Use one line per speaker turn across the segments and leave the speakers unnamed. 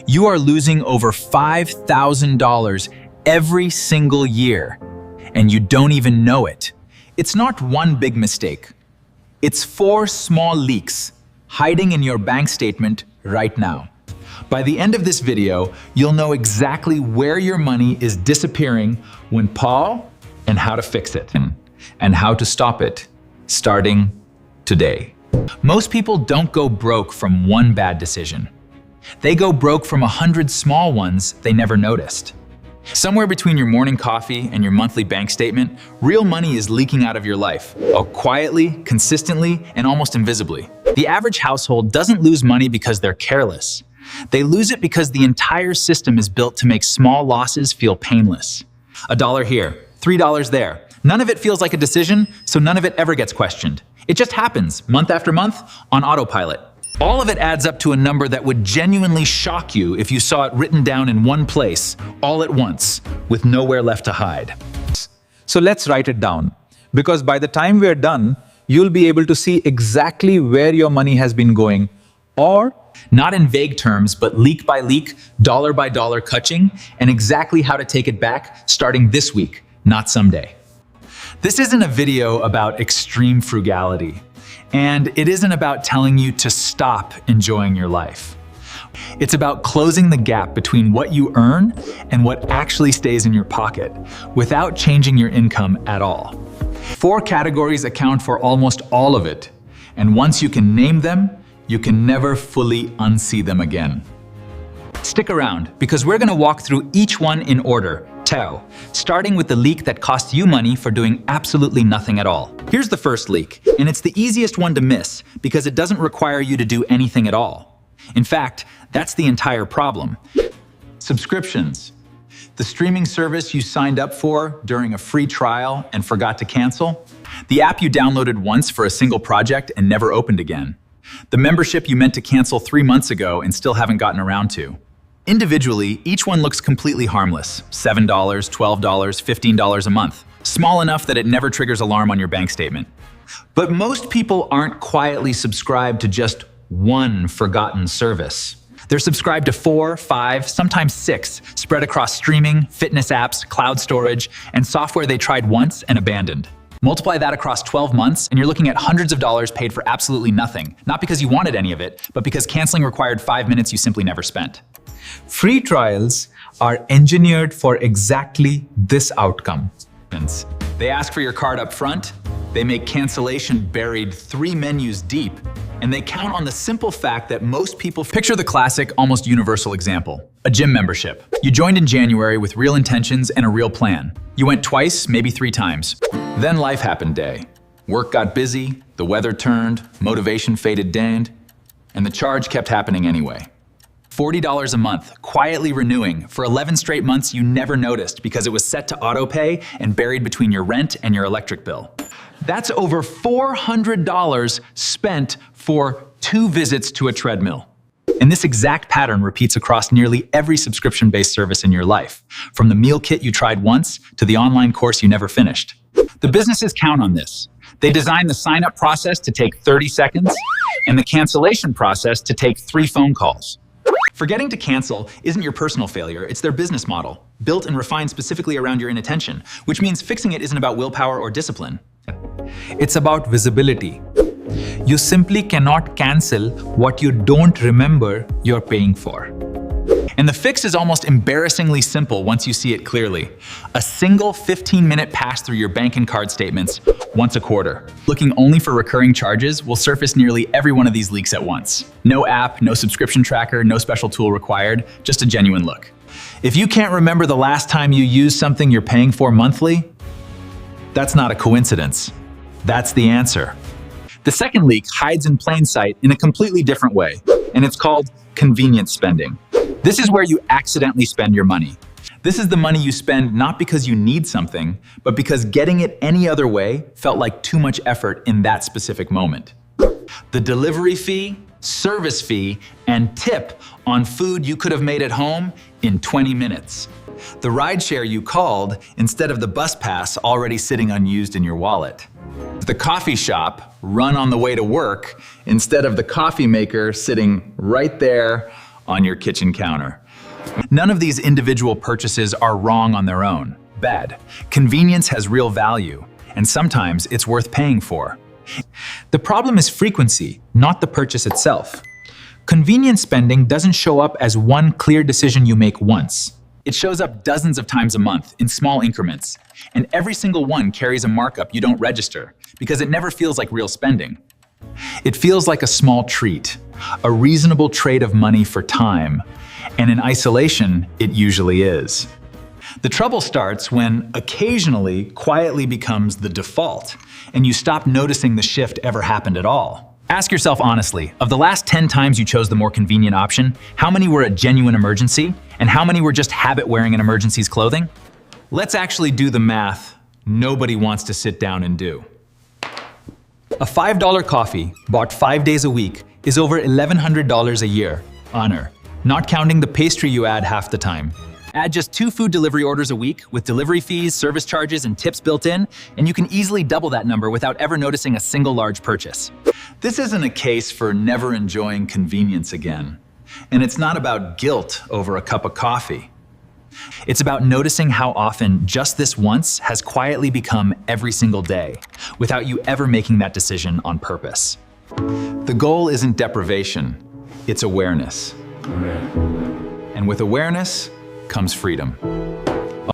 You are losing over $5,000 every single year, and you don't even know it. It's not one big mistake. It's 4 small leaks hiding in your bank statement right now. By the end of this video, you'll know exactly where your money is disappearing when Paul, and how to fix it, and how to stop it, starting today. Most people don't go broke from one bad decision. They go broke from 100 small ones they never noticed. Somewhere between your morning coffee and your monthly bank statement, real money is leaking out of your life, quietly, consistently, and almost invisibly. The average household doesn't lose money because they're careless. They lose it because the entire system is built to make small losses feel painless. $1 here, $3 there. None of it feels like a decision, so none of it ever gets questioned. It just happens, month after month, on autopilot. All of it adds up to a number that would genuinely shock you if you saw it written down in one place, all at once, with nowhere left to hide.
So let's write it down, because by the time we're done, you'll be able to see exactly where your money has been going, or
not in vague terms, but leak by leak, dollar by dollar catching, and exactly how to take it back starting this week, not someday. This isn't a video about extreme frugality. And it isn't about telling you to stop enjoying your life. It's about closing the gap between what you earn and what actually stays in your pocket without changing your income at all. 4 categories account for almost all of it. And once you can name them, you can never fully unsee them again. Stick around, because we're going to walk through each one in order, starting with the leak that costs you money for doing absolutely nothing at all. Here's the first leak, and it's the easiest one to miss because it doesn't require you to do anything at all. In fact, that's the entire problem. Subscriptions. The streaming service you signed up for during a free trial and forgot to cancel. The app you downloaded once for a single project and never opened again. The membership you meant to cancel 3 months ago and still haven't gotten around to. Individually, each one looks completely harmless. $7, $12, $15 a month. Small enough that it never triggers alarm on your bank statement. But most people aren't quietly subscribed to just one forgotten service. They're subscribed to 4, 5, sometimes 6, spread across streaming, fitness apps, cloud storage, and software they tried once and abandoned. Multiply that across 12 months, and you're looking at hundreds of dollars paid for absolutely nothing. Not because you wanted any of it, but because canceling required 5 minutes you simply never spent.
free trials are engineered for exactly this outcome.
They ask for your card up front, they make cancellation buried 3 menus deep, and they count on the simple fact that most people picture the classic, almost universal example, a gym membership. You joined in January with real intentions and a real plan. You went twice, maybe 3 times. Then life happened day. Work got busy, the weather turned, motivation faded and the charge kept happening anyway. $40 a month, quietly renewing for 11 straight months you never noticed because it was set to autopay and buried between your rent and your electric bill. That's over $400 spent for 2 visits to a treadmill. And this exact pattern repeats across nearly every subscription-based service in your life, from the meal kit you tried once to the online course you never finished. The businesses count on this. They design the sign-up process to take 30 seconds and the cancellation process to take 3 phone calls. Forgetting to cancel isn't your personal failure, it's their business model, built and refined specifically around your inattention, which means fixing it isn't about willpower or discipline.
It's about visibility. You simply cannot cancel what you don't remember you're paying for.
And the fix is almost embarrassingly simple once you see it clearly. A single 15-minute pass through your bank and card statements once a quarter. Looking only for recurring charges will surface nearly every one of these leaks at once. No app, no subscription tracker, no special tool required, just a genuine look. If you can't remember the last time you used something you're paying for monthly, that's not a coincidence. That's the answer. The second leak hides in plain sight in a completely different way, and it's called convenience spending. This is where you accidentally spend your money. This is the money you spend not because you need something, but because getting it any other way felt like too much effort in that specific moment. The delivery fee, service fee, and tip on food you could have made at home in 20 minutes. The rideshare you called instead of the bus pass already sitting unused in your wallet. The coffee shop run on the way to work instead of the coffee maker sitting right there on your kitchen counter. None of these individual purchases are wrong on their own. Bad. Convenience has real value, and sometimes it's worth paying for. The problem is frequency, not the purchase itself. Convenience spending doesn't show up as one clear decision you make once. It shows up dozens of times a month in small increments, and every single one carries a markup you don't register because it never feels like real spending. It feels like a small treat, a reasonable trade of money for time, and in isolation, it usually is. The trouble starts when occasionally quietly becomes the default, and you stop noticing the shift ever happened at all. Ask yourself honestly, of the last 10 times you chose the more convenient option, how many were a genuine emergency, and how many were just habit wearing an emergency's clothing? Let's actually do the math nobody wants to sit down and do. A $5 coffee bought 5 days a week is over $1,100 a year. Honor, not counting the pastry you add half the time. Add just 2 food delivery orders a week with delivery fees, service charges, and tips built in, and you can easily double that number without ever noticing a single large purchase. This isn't a case for never enjoying convenience again. And it's not about guilt over a cup of coffee. It's about noticing how often just this once has quietly become every single day, without you ever making that decision on purpose. The goal isn't deprivation, it's awareness. And with awareness comes freedom.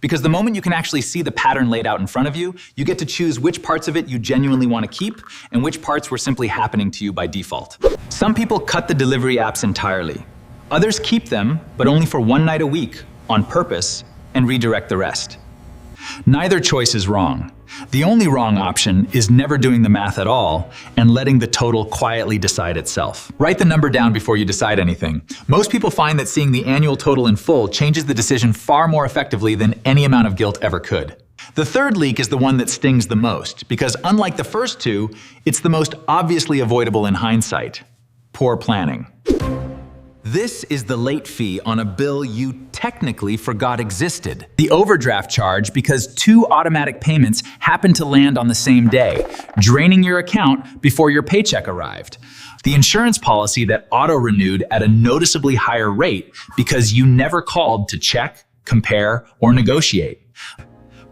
Because the moment you can actually see the pattern laid out in front of you, you get to choose which parts of it you genuinely want to keep and which parts were simply happening to you by default. Some people cut the delivery apps entirely. Others keep them, but only for one night a week, on purpose, and redirect the rest. Neither choice is wrong. The only wrong option is never doing the math at all and letting the total quietly decide itself. Write the number down before you decide anything. Most people find that seeing the annual total in full changes the decision far more effectively than any amount of guilt ever could. The third leak is the one that stings the most, because unlike the first two, it's the most obviously avoidable in hindsight. Poor planning. This is the late fee on a bill you technically forgot existed. The overdraft charge because 2 automatic payments happened to land on the same day, draining your account before your paycheck arrived. The insurance policy that auto-renewed at a noticeably higher rate because you never called to check, compare, or negotiate.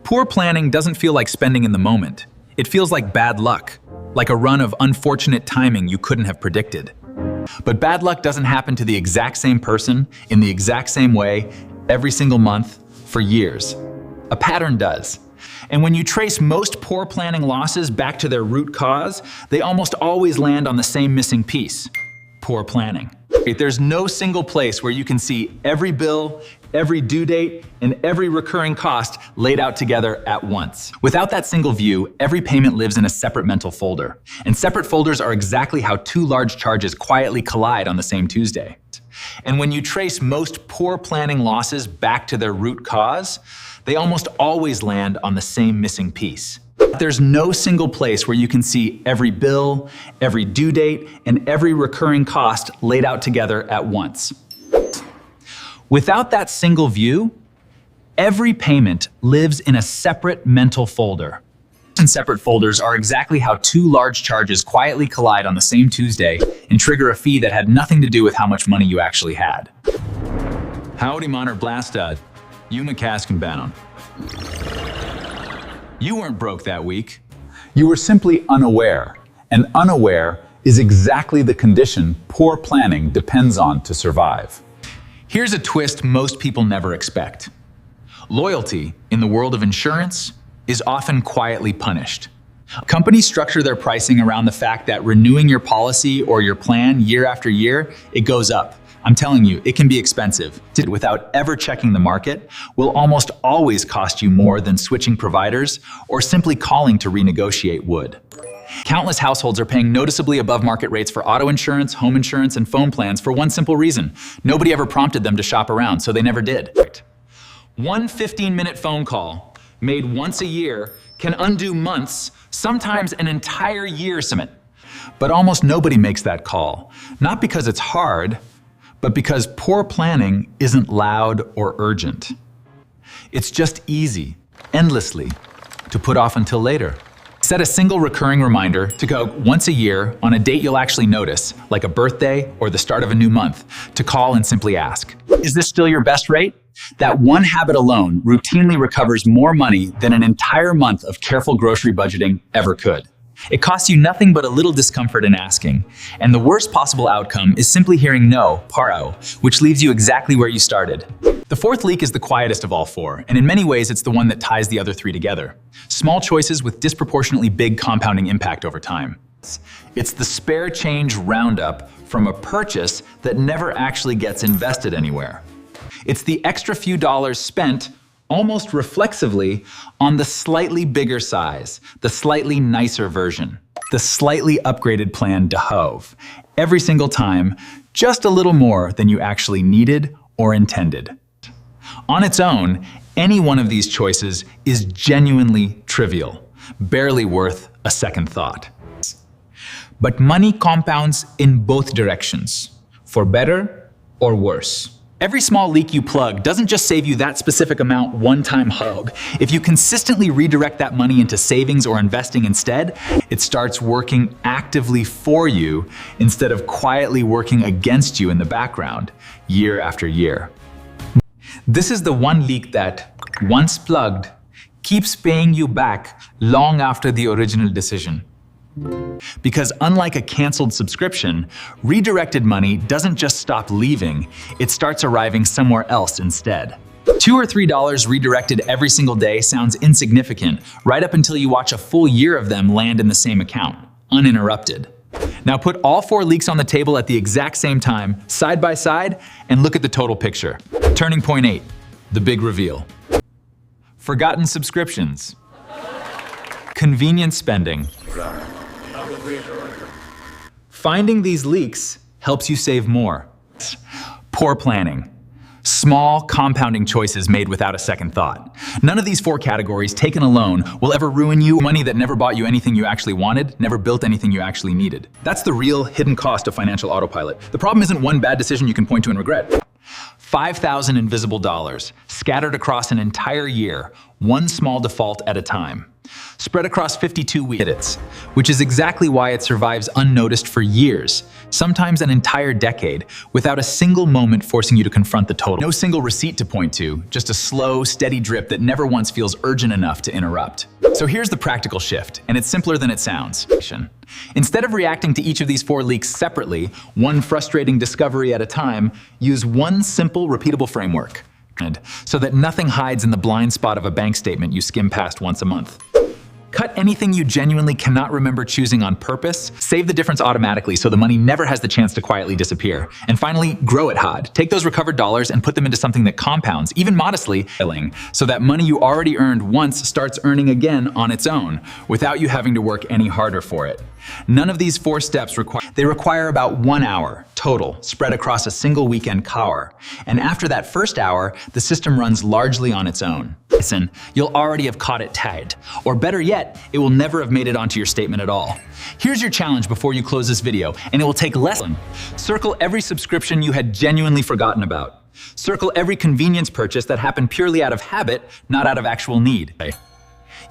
Poor planning doesn't feel like spending in the moment. It feels like bad luck, like a run of unfortunate timing you couldn't have predicted. But bad luck doesn't happen to the exact same person in the exact same way every single month for years. A pattern does. And when you trace most poor planning losses back to their root cause, they almost always land on the same missing piece: poor planning. There's no single place where you can see every bill, every due date, and every recurring cost laid out together at once. Without that single view, every payment lives in a separate mental folder. And separate folders are exactly how 2 large charges quietly collide on the same Tuesday. And when you trace most poor planning losses back to their root cause, they almost always land on the same missing piece. There's no single place where you can see every bill, every due date, and every recurring cost laid out together at once. Without that single view, every payment lives in a separate mental folder. And separate folders are exactly how 2 large charges quietly collide on the same Tuesday and trigger a fee that had nothing to do with how much money you actually had. Howdy, Monter Blastad. You McCask bound. You weren't broke that week.
You were simply unaware, and unaware is exactly the condition poor planning depends on to survive.
Here's a twist most people never expect. Loyalty, in the world of insurance, is often quietly punished. Companies structure their pricing around the fact that renewing your policy or your plan year after year, it goes up. I'm telling you, it can be expensive. Without ever checking the market, will almost always cost you more than switching providers or simply calling to renegotiate would. Countless households are paying noticeably above market rates for auto insurance, home insurance, and phone plans for one simple reason. Nobody ever prompted them to shop around, so they never did. One 15-minute phone call made once a year can undo months, sometimes an entire year's commitment. But almost nobody makes that call, not because it's hard, but because poor planning isn't loud or urgent. It's just easy, endlessly, to put off until later. Set a single recurring reminder to go once a year on a date you'll actually notice, like a birthday or the start of a new month, to call and simply ask, "Is this still your best rate?" That one habit alone routinely recovers more money than an entire month of careful grocery budgeting ever could. It costs you nothing but a little discomfort in asking, and the worst possible outcome is simply hearing no, paro, which leaves you exactly where you started. The fourth leak is the quietest of all four, and in many ways it's the one that ties the other three together. Small choices with disproportionately big compounding impact over time. It's the spare change roundup from a purchase that never actually gets invested anywhere. It's the extra few dollars spent almost reflexively on the slightly bigger size, the slightly nicer version, the slightly upgraded plan de Hove. Every single time, just a little more than you actually needed or intended. On its own, any one of these choices is genuinely trivial, barely worth a second thought. But money compounds in both directions, for better or worse. Every small leak you plug doesn't just save you that specific amount one-time hug. If you consistently redirect that money into savings or investing instead, it starts working actively for you instead of quietly working against you in the background, year after year. This is the one leak that, once plugged, keeps paying you back long after the original decision. Because unlike a canceled subscription, redirected money doesn't just stop leaving, it starts arriving somewhere else instead. $2 or $3 redirected every single day sounds insignificant, right up until you watch a full year of them land in the same account, uninterrupted. Now put all four leaks on the table at the exact same time, side by side, and look at the total picture. Turning point 8, the big reveal. Forgotten subscriptions. Convenient spending. Finding these leaks helps you save more. Poor planning. Small, compounding choices made without a second thought. None of these four categories, taken alone, will ever ruin you. Money that never bought you anything you actually wanted, never built anything you actually needed. That's the real hidden cost of financial autopilot. The problem isn't one bad decision you can point to and regret. 5,000 invisible dollars, scattered across an entire year, one small default at a time. Spread across 52 weeks, which is exactly why it survives unnoticed for years, sometimes an entire decade, without a single moment forcing you to confront the total. No single receipt to point to, just a slow, steady drip that never once feels urgent enough to interrupt. So here's the practical shift, and it's simpler than it sounds. Instead of reacting to each of these four leaks separately, one frustrating discovery at a time, use one simple, repeatable framework, so that nothing hides in the blind spot of a bank statement you skim past once a month. Cut anything you genuinely cannot remember choosing on purpose, save the difference automatically so the money never has the chance to quietly disappear. And finally, grow it hard. Take those recovered dollars and put them into something that compounds, even modestly, so that money you already earned once starts earning again on its own, without you having to work any harder for it. None of these four steps require about 1 hour total, spread across a single weekend hour. And after that first hour, the system runs largely on its own. Listen, you'll already have caught it tagged. Or better yet, it will never have made it onto your statement at all. Here's your challenge before you close this video, and it will take less than. Circle every subscription you had genuinely forgotten about. Circle every convenience purchase that happened purely out of habit, not out of actual need.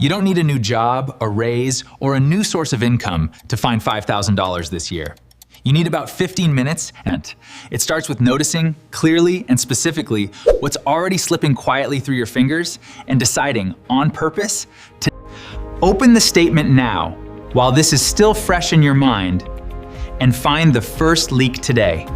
You don't need a new job, a raise, or a new source of income to find $5,000 this year. You need about 15 minutes, and it starts with noticing clearly and specifically what's already slipping quietly through your fingers and deciding on purpose to open the statement now while this is still fresh in your mind and find the first leak today.